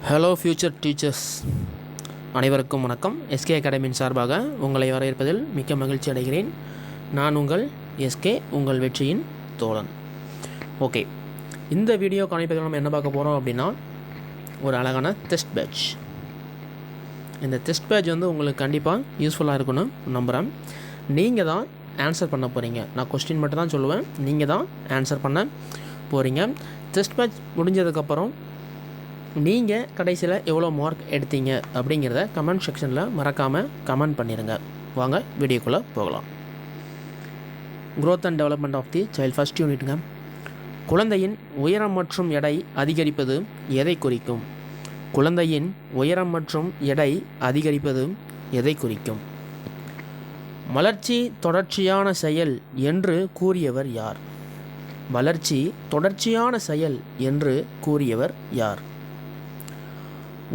Hello future teachers அனைவருக்கும் வணக்கம். SK அகாடமியின் சார்பாக உங்களை வரவேற்பதில் மிக்க மகிழ்ச்சி அடைகிறேன். நான் உங்கள் எஸ்கே, உங்கள் வெற்றியின் தோழன். ஓகே, இந்த வீடியோ காணிப்பதில் நம்ம என்ன பார்க்க போகிறோம் அப்படின்னா, ஒரு அழகான டெஸ்ட் பேட்ச். இந்த டெஸ்ட் பேட்ச் உங்களுக்கு கண்டிப்பாக யூஸ்ஃபுல்லாக இருக்குன்னு நம்புகிறேன். நீங்கள் தான் ஆன்சர் பண்ண போகிறீங்க. நான் கொஸ்டின் மட்டும் தான் சொல்லுவேன், நீங்கள் தான் ஆன்சர் பண்ண போகிறீங்க. டெஸ்ட் பேட்ச் முடிஞ்சதுக்கப்புறம் நீங்கள் கடைசியில் எவ்வளோ மார்க் எடுத்தீங்க அப்படிங்கிறத கமெண்ட் செக்ஷனில் மறக்காமல் கமெண்ட் பண்ணிடுங்க. வாங்க வீடியோக்குள்ளே போகலாம். growth and development of the child first யூனிட்டுங்க. குழந்தையின் உயரம் மற்றும் எடை அதிகரிப்பது எதை குறிக்கும்? குழந்தையின் உயரம் மற்றும் எடை அதிகரிப்பது எதை குறிக்கும்? வளர்ச்சி தொடர்ச்சியான செயல் என்று கூறியவர் யார்? வளர்ச்சி தொடர்ச்சியான செயல் என்று கூறியவர் யார்?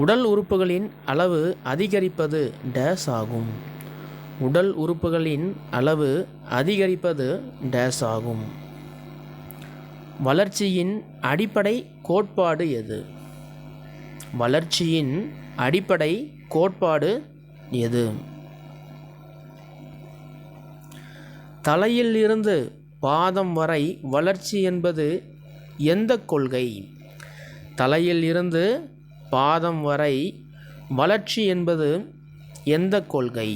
உடல் உறுப்புகளின் அளவு அதிகரிப்பது டேஸ் ஆகும். உடல் உறுப்புகளின் அளவு அதிகரிப்பது டேஸ் ஆகும். வளர்ச்சியின் அடிப்படை கோட்பாடு எது? வளர்ச்சியின் அடிப்படை கோட்பாடு எது? தலையில் இருந்து பாதம் வரை வளர்ச்சி என்பது எந்த கொள்கை? தலையில் இருந்து பாதம் வரை வளர்ச்சி என்பது எந்த கொள்கை?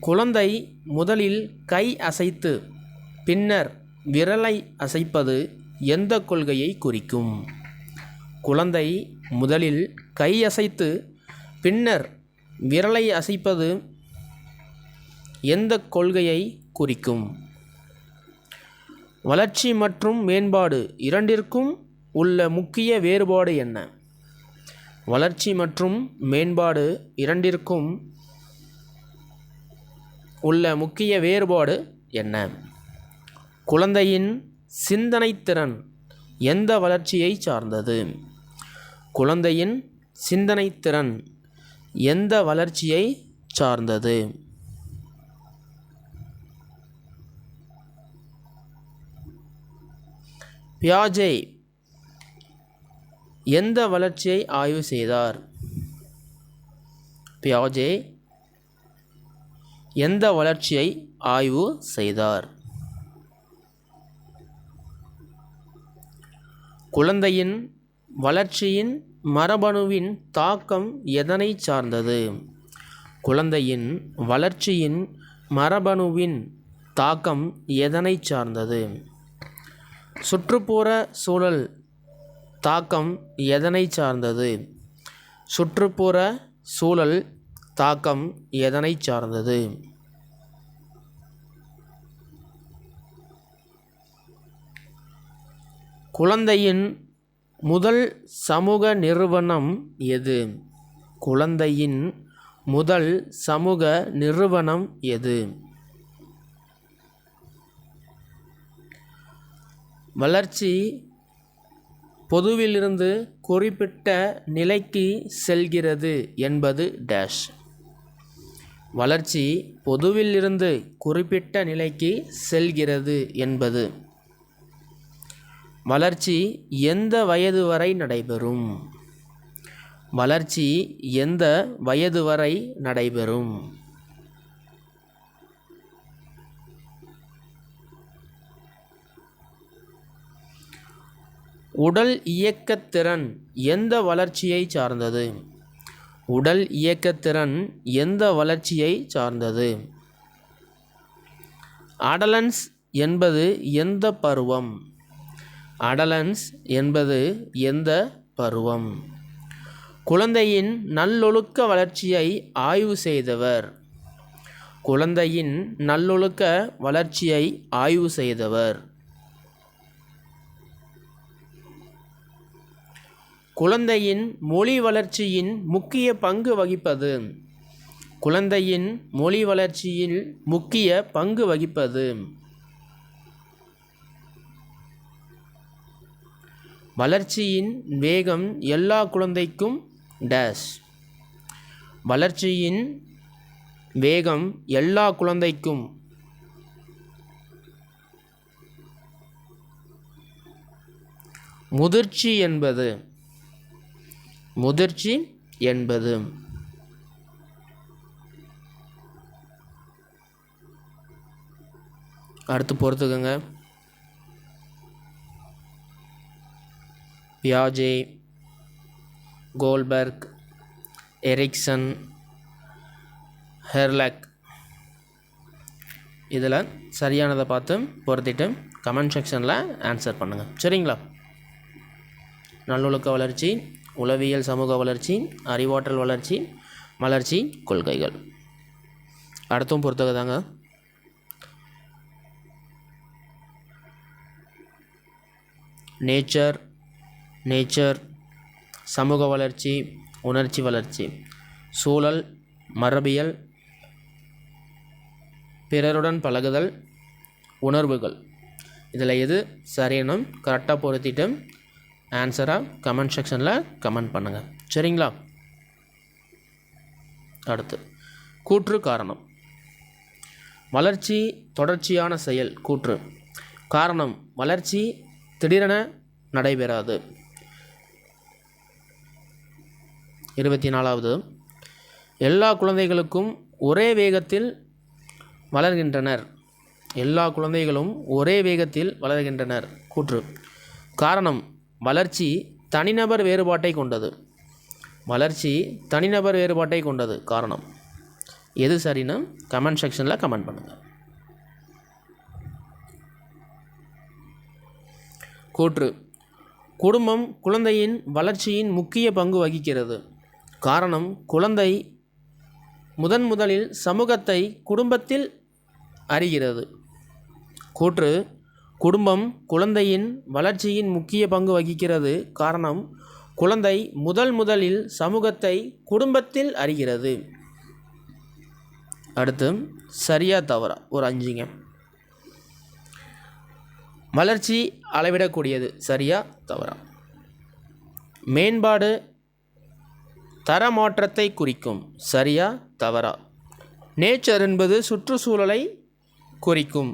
குழந்தை முதலில் கை அசைத்து பின்னர் விரலை அசைப்பது எந்த கொள்கையை குறிக்கும்? குழந்தை முதலில் கை அசைத்து பின்னர் விரலை அசைப்பது எந்த கொள்கையை குறிக்கும்? வளர்ச்சி மற்றும் மேம்பாடு இரண்டிற்கும் உள்ள முக்கிய வேறுபாடு என்ன? வளர்ச்சி மற்றும் மேம்பாடு இரண்டிற்கும் உள்ள முக்கிய வேறுபாடு என்ன? குழந்தையின் சிந்தனைத்திறன் எந்த வளர்ச்சியை சார்ந்தது? குழந்தையின் சிந்தனைத்திறன் எந்த வளர்ச்சியை சார்ந்தது? பியாஜே எந்த வளர்ச்சியை ஆய்வு செய்தார்? பியாஜே எந்த வளர்ச்சியை ஆய்வு செய்தார்? குழந்தையின் வளர்ச்சியின் மரபணுவின் தாக்கம் எதனை சார்ந்தது? குழந்தையின் வளர்ச்சியின் மரபணுவின் தாக்கம் எதனை சார்ந்தது? சுற்றுப்புற சூழல் தாக்கம் எதனை சார்ந்தது? சுற்றுப்புற சூழல் தாக்கம் எதனை சார்ந்தது? குழந்தையின் முதல் சமூக நிறுவனம் எது? குழந்தையின் முதல் சமூக நிறுவனம் எது? வளர்ச்சி பொதுவிலிருந்து குறிப்பிட்ட நிலைக்கு செல்கிறது என்பது டேஷ். வளர்ச்சி பொதுவிலிருந்து குறிப்பிட்ட நிலைக்கு செல்கிறது என்பது. வளர்ச்சி எந்த வயது வரை நடைபெறும்? வளர்ச்சி எந்த வயது வரை நடைபெறும்? உடல் இயக்கத்திறன் எந்த வளர்ச்சியை சார்ந்தது? உடல் இயக்கத்திறன் எந்த வளர்ச்சியை சார்ந்தது? அடலன்ஸ் என்பது எந்த பருவம்? அடலன்ஸ் என்பது எந்த பருவம்? குழந்தையின் நல்லொழுக்க வளர்ச்சியை ஆய்வு செய்தவர்? குழந்தையின் நல்லொழுக்க வளர்ச்சியை ஆய்வு செய்தவர்? குழந்தையின் மொழி வளர்ச்சியின் முக்கிய பங்கு வகிப்பது? குழந்தையின் மொழி வளர்ச்சியில் முக்கிய பங்கு வகிப்பது? வளர்ச்சியின் வேகம் எல்லா குழந்தைக்கும் டேஷ். வளர்ச்சியின் வேகம் எல்லா குழந்தைக்கும் முதிர்ச்சி என்பது அடுத்து பொறுத்துக்கங்க. பியாஜே, கோல்பர்க், எரிக்சன், ஹெர்லக். இதில் சரியானதை பார்த்து பொறுத்திட்டு கமெண்ட் செக்ஷனில் ஆன்சர் பண்ணுங்கள். சரிங்களா? நல்லொழுக்க வளர்ச்சி, உளவியல் சமூக வளர்ச்சி, அறிவாற்றல் வளர்ச்சி, வளர்ச்சி கொள்கைகள். அடுத்தும் பொறுத்துக்கதாங்க. நேச்சர் சமூக வளர்ச்சி, உணர்ச்சி வளர்ச்சி, சூழல், மரபியல், பிறருடன் பழகுதல், உணர்வுகள். இதில் எது சரியான கரெக்டாக பொருத்திட்டு ஆன்சராக கமெண்ட் செக்ஷனில் கமெண்ட் பண்ணுங்கள். சரிங்களா? அடுத்து கூற்று காரணம். வளர்ச்சி தொடர்ச்சியான செயல். கூற்று காரணம் வளர்ச்சி திடீரென நடைபெறாது. 24வது எல்லா குழந்தைகளுக்கும் ஒரே வேகத்தில் வளர்கின்றனர். எல்லா குழந்தைகளும் ஒரே வேகத்தில் வளர்கின்றனர். கூற்று காரணம் வளர்ச்சி தனிநபர் வேறுபாட்டை கொண்டது. வளர்ச்சி தனிநபர் வேறுபாட்டை கொண்டது. காரணம் எது சரின்னு கமெண்ட் செக்ஷனில் கமெண்ட் பண்ணுங்கள். கூற்று குடும்பம் குழந்தையின் வளர்ச்சியின் முக்கிய பங்கு வகிக்கிறது. காரணம் குழந்தை முதலில் சமூகத்தை குடும்பத்தில் அறிகிறது. கூற்று குடும்பம் குழந்தையின் வளர்ச்சியின் முக்கிய பங்கு வகிக்கிறது. காரணம் குழந்தை முதலில் சமூகத்தை குடும்பத்தில் அறிகிறது. அடுத்து சரியா தவறா ஒரு 5ங்க. வளர்ச்சி அளவிடக்கூடியது. சரியா தவறா? மேம்பாடு தரமாற்றத்தை குறிக்கும். சரியா தவறா? நேச்சர் என்பது சுற்றுச்சூழலை குறிக்கும்.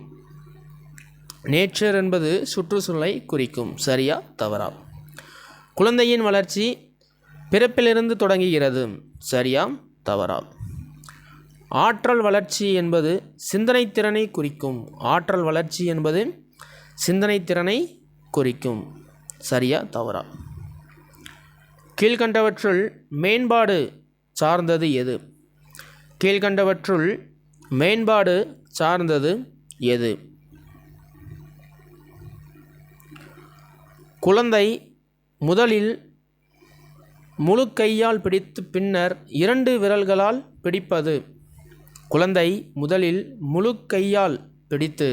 நேச்சர் என்பது சுற்றுச்சூழலை குறிக்கும். சரியா தவறா? குழந்தையின் வளர்ச்சி பிறப்பிலிருந்து தொடங்குகிறது. சரியா தவறா? ஆற்றல் வளர்ச்சி என்பது சிந்தனை திறனை குறிக்கும். ஆற்றல் வளர்ச்சி என்பது சிந்தனை திறனை குறிக்கும். சரியா தவறா? கீழ்கண்டவற்றுள் மேம்பாடு சார்ந்தது எது? கீழ்கண்டவற்றுள் மேம்பாடு சார்ந்தது எது? குழந்தை முதலில் முழு கையால் பிடித்து பின்னர் 2 விரல்களால் பிடிப்பது. குழந்தை முதலில் முழு கையால் பிடித்து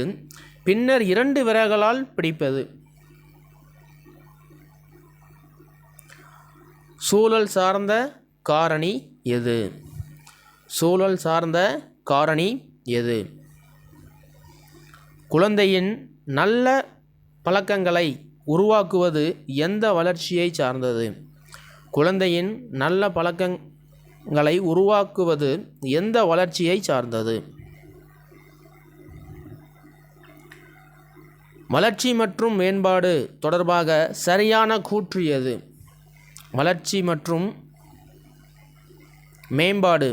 பின்னர் 2 விரல்களால் பிடிப்பது. சூழல் சார்ந்த காரணி எது? சூழல் சார்ந்த காரணி எது? குழந்தையின் நல்ல பழக்கங்களை உருவாக்குவது எந்த வளர்ச்சியை சார்ந்தது? குழந்தையின் நல்ல பழக்கங்களை உருவாக்குவது எந்த வளர்ச்சியை சார்ந்தது? வளர்ச்சி மற்றும் மேம்பாடு தொடர்பாக சரியான கூற்று எது? வளர்ச்சி மற்றும் மேம்பாடு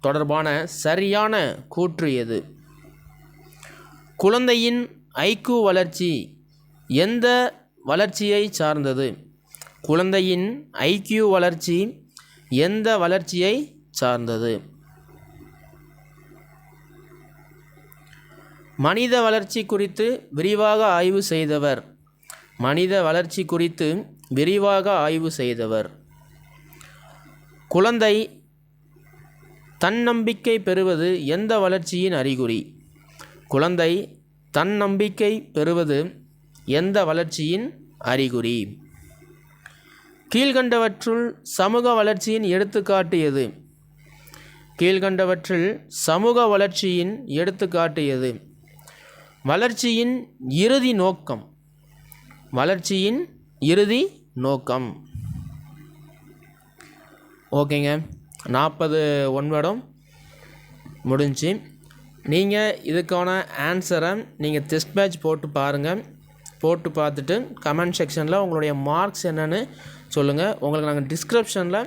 தொடர்பான சரியான கூற்று எது? குழந்தையின் ஐக்யூ வளர்ச்சி எந்த வளர்ச்சியை சார்ந்தது? குழந்தையின் ஐக்யூ வளர்ச்சி எந்த வளர்ச்சியை சார்ந்தது? மனித வளர்ச்சி குறித்து விரிவாக ஆய்வு செய்தவர். மனித வளர்ச்சி குறித்து விரிவாக ஆய்வு செய்தவர். குழந்தை தன்னம்பிக்கை பெறுவது எந்த வளர்ச்சியின் அறிகுறி? குழந்தை தன்னம்பிக்கை பெறுவது எந்த வளர்ச்சியின் அறிகுறி? கீழ்கண்டவற்றுள் சமூக வளர்ச்சியின் எடுத்துக்காட்டு எது? கீழ்கண்டவற்றில் சமூக வளர்ச்சியின் எடுத்துக்காட்டு எது? வளர்ச்சியின் இறுதி நோக்கம். வளர்ச்சியின் இறுதி நோக்கம். ஓகேங்க, 40 ஒன்படம் முடிஞ்சு. நீங்கள் இதுக்கான ஆன்சரை நீங்கள் டெஸ்ட் பேட்ச் போட்டு பாருங்கள். போட்டு பார்த்துட்டு கமெண்ட் செக்ஷனில் உங்களுடைய மார்க்ஸ் என்னென்னு சொல்லுங்கள். உங்களுக்கு நாங்கள் டிஸ்கிரிப்ஷனில்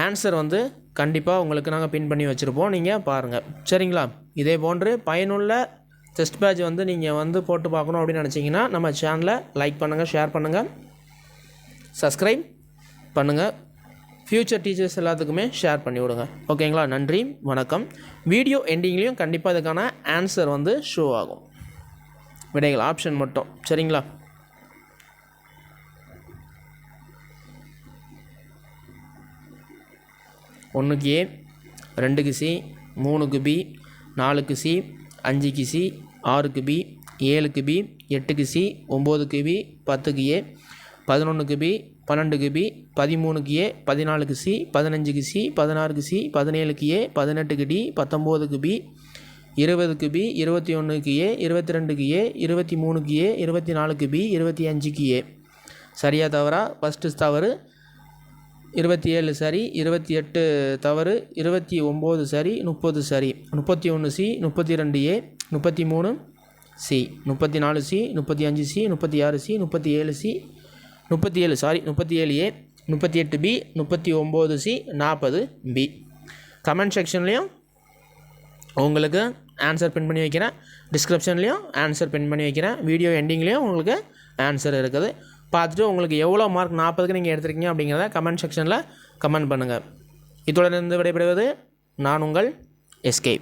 ஆன்சர் வந்து கண்டிப்பாக உங்களுக்கு நாங்கள் பின் பண்ணி வச்சுருப்போம், நீங்கள் பாருங்கள். சரிங்களா? இதே போன்று பயனுள்ள டெஸ்ட் பேட்ச் வந்து நீங்கள் வந்து போட்டு பார்க்கணும் அப்படின்னு நினச்சிங்கன்னா நம்ம சேனலை லைக் பண்ணுங்கள், ஷேர் பண்ணுங்கள், சப்ஸ்கிரைப் பண்ணுங்கள். ஃப்யூச்சர் டீச்சர்ஸ் எல்லாத்துக்குமே ஷேர் பண்ணி விடுங்க. ஓகேங்களா? நன்றி, வணக்கம். வீடியோ எண்டிங்லேயும் கண்டிப்பாக இதுக்கான ஆன்சர் வந்து ஷோ ஆகும், விடைகள் ஆப்ஷன் மட்டும். சரிங்களா? ஒன்றுக்கு ஏ, 2க்கு சி, 3க்கு பி, 4க்கு சி, 5க்கு சி, 6க்கு பி, 7க்கு பி, 8க்கு சி, 9க்கு பி, 10க்கு ஏ, 11க்கு பி, 12க்கு பி, 13க்கு ஏ, 14க்கு சி, 15க்கு சி, 16க்கு சி, 17க்கு ஏ, 18க்கு டி, 19க்கு பி, 20க்கு பி, 21க்கு ஏ, 22க்கு ஏ, 23க்கு ஏ, 24க்கு பி, 25க்கு ஏ. சரியா தவறா? ஃபஸ்ட்டு தவறு. 27 சரி, 28 தவறு, 29 சரி, 30 சரி, 31 சி, 32 ஏ, 33 C, 34 C, 35 C, 36 C, 37 C, 37 ஏ, 38 பி, 39 சி, 40 பி. கமெண்ட் செக்ஷன்லேயும் உங்களுக்கு ஆன்சர் பின் பண்ணி வைக்கிறேன், டிஸ்கிரிப்ஷன்லேயும் ஆன்சர் பின் பண்ணி வைக்கிறேன், வீடியோ எண்டிங்லேயும் உங்களுக்கு ஆன்சர் இருக்குது. பார்த்துட்டு உங்களுக்கு எவ்வளோ மார்க் 40க்கு நீங்கள் எடுத்துருக்கீங்க அப்படிங்கிறத கமெண்ட் செக்ஷனில் கமெண்ட் பண்ணுங்கள். இத்துடன் இருந்து விடைபெறுவது நான் உங்கள் எஸ்கே.